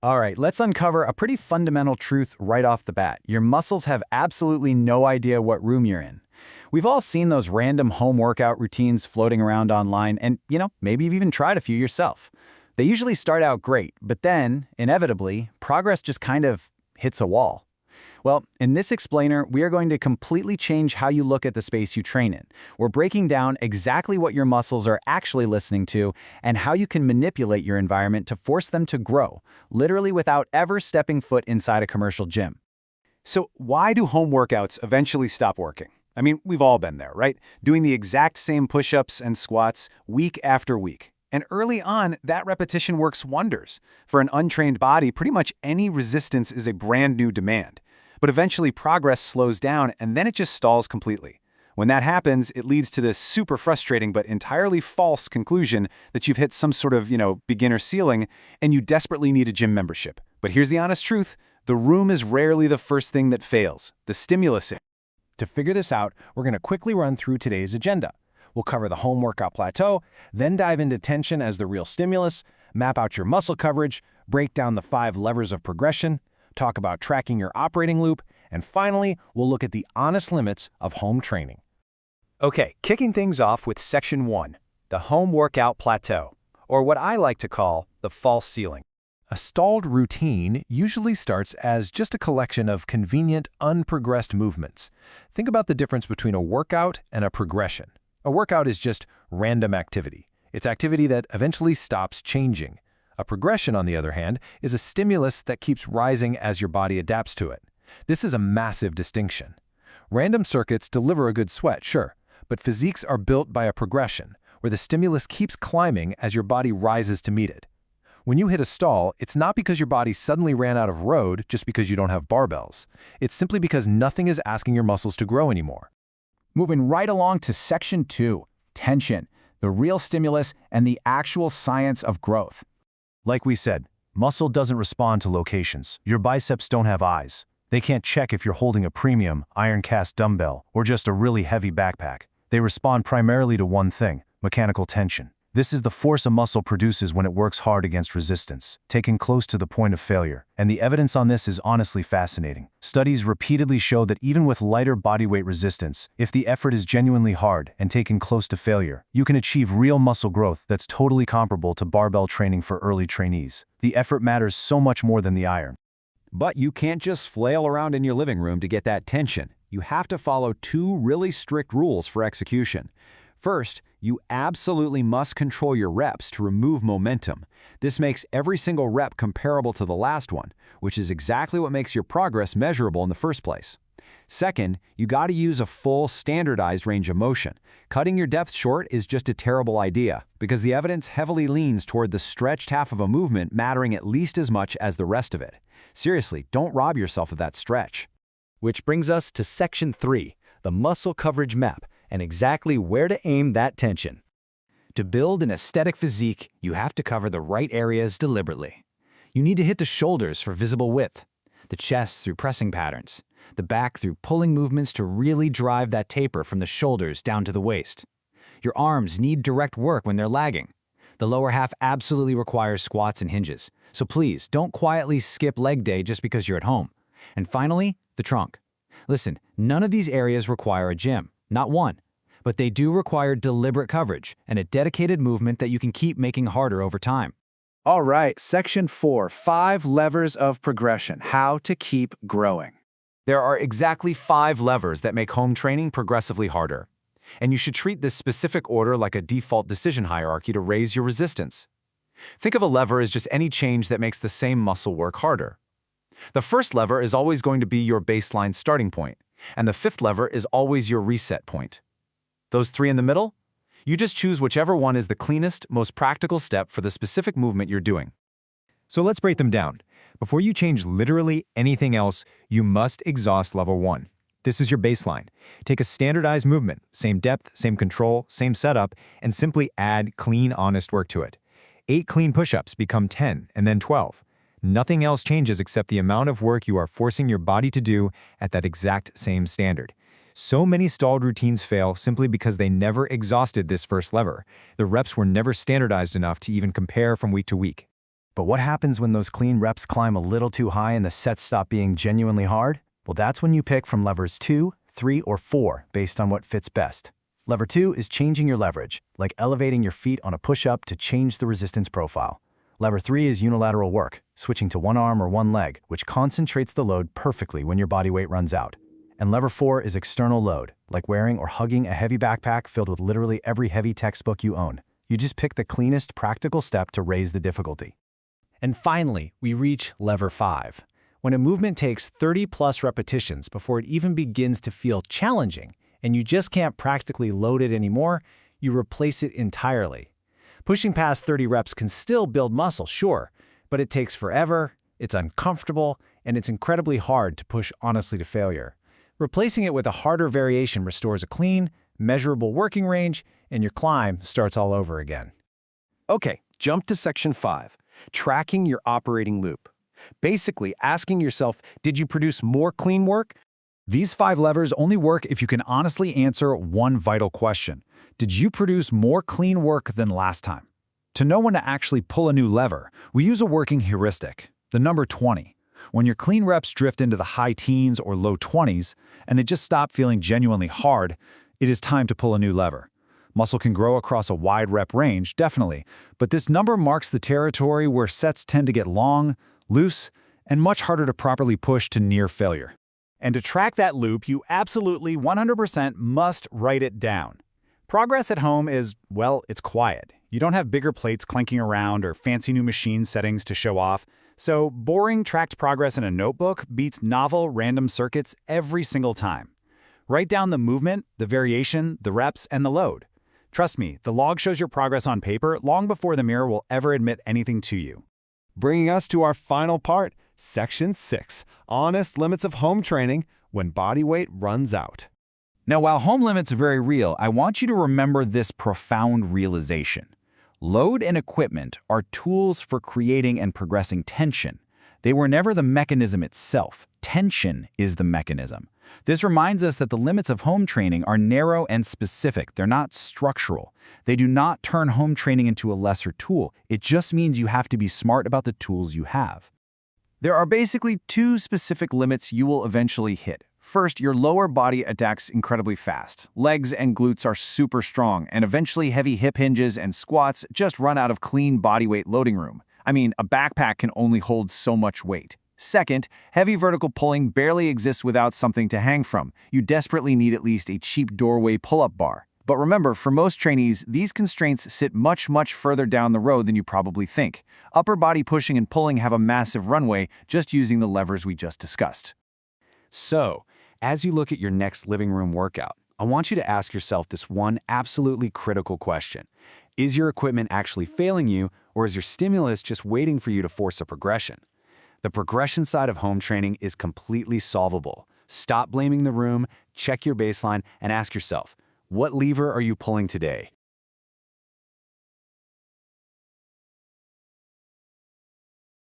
All right, let's uncover a pretty fundamental truth right off the bat. Your muscles have absolutely no idea what room you're in. We've all seen those random home workout routines floating around online, and, maybe you've even tried a few yourself. They usually start out great, but then, inevitably, progress just kind of hits a wall. Well, in this explainer, we are going to completely change how you look at the space you train in. We're breaking down exactly what your muscles are actually listening to and how you can manipulate your environment to force them to grow, literally without ever stepping foot inside a commercial gym. So why do home workouts eventually stop working? I mean, we've all been there, right? Doing the exact same push-ups and squats week after week. And early on, that repetition works wonders. For an untrained body, pretty much any resistance is a brand new demand. But eventually progress slows down and then it just stalls completely. When that happens, it leads to this super frustrating but entirely false conclusion that you've hit some sort of, beginner ceiling and you desperately need a gym membership. But here's the honest truth. The room is rarely the first thing that fails. The stimulus is. To figure this out, we're going to quickly run through today's agenda. We'll cover the home workout plateau, then dive into tension as the real stimulus, map out your muscle coverage, break down the 5 levers of progression, talk about tracking your operating loop, and finally, we'll look at the honest limits of home training. Okay, kicking things off with Section 1, the home workout plateau, or what I like to call the false ceiling. A stalled routine usually starts as just a collection of convenient, unprogressed movements. Think about the difference between a workout and a progression. A workout is just random activity. It's activity that eventually stops changing. A progression, on the other hand, is a stimulus that keeps rising as your body adapts to it. This is a massive distinction. Random circuits deliver a good sweat, sure, but physiques are built by a progression, where the stimulus keeps climbing as your body rises to meet it. When you hit a stall, it's not because your body suddenly ran out of road just because you don't have barbells. It's simply because nothing is asking your muscles to grow anymore. Moving right along to Section 2, tension, the real stimulus and the actual science of growth. Like we said, muscle doesn't respond to locations. Your biceps don't have eyes. They can't check if you're holding a premium, iron-cast dumbbell or just a really heavy backpack. They respond primarily to one thing, mechanical tension. This is the force a muscle produces when it works hard against resistance, taken close to the point of failure. And the evidence on this is honestly fascinating. Studies repeatedly show that even with lighter bodyweight resistance, if the effort is genuinely hard and taken close to failure, you can achieve real muscle growth that's totally comparable to barbell training for early trainees. The effort matters so much more than the iron. But you can't just flail around in your living room to get that tension. You have to follow 2 really strict rules for execution. First, you absolutely must control your reps to remove momentum. This makes every single rep comparable to the last one, which is exactly what makes your progress measurable in the first place. Second, you got to use a full standardized range of motion. Cutting your depth short is just a terrible idea because the evidence heavily leans toward the stretched half of a movement mattering at least as much as the rest of it. Seriously, don't rob yourself of that stretch. Which brings us to Section 3, the muscle coverage map, and exactly where to aim that tension. To build an aesthetic physique, you have to cover the right areas deliberately. You need to hit the shoulders for visible width, the chest through pressing patterns, the back through pulling movements to really drive that taper from the shoulders down to the waist. Your arms need direct work when they're lagging. The lower half absolutely requires squats and hinges, so please don't quietly skip leg day just because you're at home. And finally, the trunk. Listen, none of these areas require a gym, not one. But they do require deliberate coverage and a dedicated movement that you can keep making harder over time. All right, Section 4, 5 levers of progression, how to keep growing. There are exactly 5 levers that make home training progressively harder. And you should treat this specific order like a default decision hierarchy to raise your resistance. Think of a lever as just any change that makes the same muscle work harder. The first lever is always going to be your baseline starting point, and the 5th lever is always your reset point. Those 3 in the middle? You just choose whichever one is the cleanest, most practical step for the specific movement you're doing. So let's break them down. Before you change literally anything else, you must exhaust level 1. This is your baseline. Take a standardized movement, same depth, same control, same setup, and simply add clean, honest work to it. 8 clean push-ups become 10 and then 12. Nothing else changes except the amount of work you are forcing your body to do at that exact same standard. So many stalled routines fail simply because they never exhausted this first lever. The reps were never standardized enough to even compare from week to week. But what happens when those clean reps climb a little too high and the sets stop being genuinely hard? Well, that's when you pick from levers 2, 3, or 4 based on what fits best. Lever 2 is changing your leverage, like elevating your feet on a push-up to change the resistance profile. Lever 3 is unilateral work, switching to one arm or one leg, which concentrates the load perfectly when your body weight runs out. And lever 4 is external load, like wearing or hugging a heavy backpack filled with literally every heavy textbook you own. You just pick the cleanest practical step to raise the difficulty. And finally, we reach lever 5. When a movement takes 30+ repetitions before it even begins to feel challenging, and you just can't practically load it anymore, you replace it entirely. Pushing past 30 reps can still build muscle, sure, but it takes forever, it's uncomfortable, and it's incredibly hard to push honestly to failure. Replacing it with a harder variation restores a clean, measurable working range, and your climb starts all over again. Okay, jump to section 5, tracking your operating loop. Basically asking yourself, did you produce more clean work? These 5 levers only work if you can honestly answer one vital question. Did you produce more clean work than last time? To know when to actually pull a new lever, we use a working heuristic, the number 20. When your clean reps drift into the high teens or low 20s, and they just stop feeling genuinely hard, it is time to pull a new lever. Muscle can grow across a wide rep range, definitely, but this number marks the territory where sets tend to get long, loose, and much harder to properly push to near failure. And to track that loop, you absolutely 100% must write it down. Progress at home is, well, it's quiet. You don't have bigger plates clanking around or fancy new machine settings to show off, so boring tracked progress in a notebook beats novel random circuits every single time. Write down the movement, the variation, the reps, and the load. Trust me, the log shows your progress on paper long before the mirror will ever admit anything to you. Bringing us to our final part, section 6, honest limits of home training when body weight runs out. Now, while home limits are very real, I want you to remember this profound realization. Load and equipment are tools for creating and progressing tension. They were never the mechanism itself. Tension is the mechanism. This reminds us that the limits of home training are narrow and specific. They're not structural. They do not turn home training into a lesser tool. It just means you have to be smart about the tools you have. There are basically 2 specific limits you will eventually hit. First, your lower body attacks incredibly fast. Legs and glutes are super strong, and eventually heavy hip hinges and squats just run out of clean bodyweight loading room. I mean, a backpack can only hold so much weight. Second, heavy vertical pulling barely exists without something to hang from. You desperately need at least a cheap doorway pull-up bar. But remember, for most trainees, these constraints sit much further down the road than you probably think. Upper body pushing and pulling have a massive runway just using the levers we just discussed. So, as you look at your next living room workout, I want you to ask yourself this one absolutely critical question. Is your equipment actually failing you, or is your stimulus just waiting for you to force a progression? The progression side of home training is completely solvable. Stop blaming the room, check your baseline, and ask yourself, what lever are you pulling today?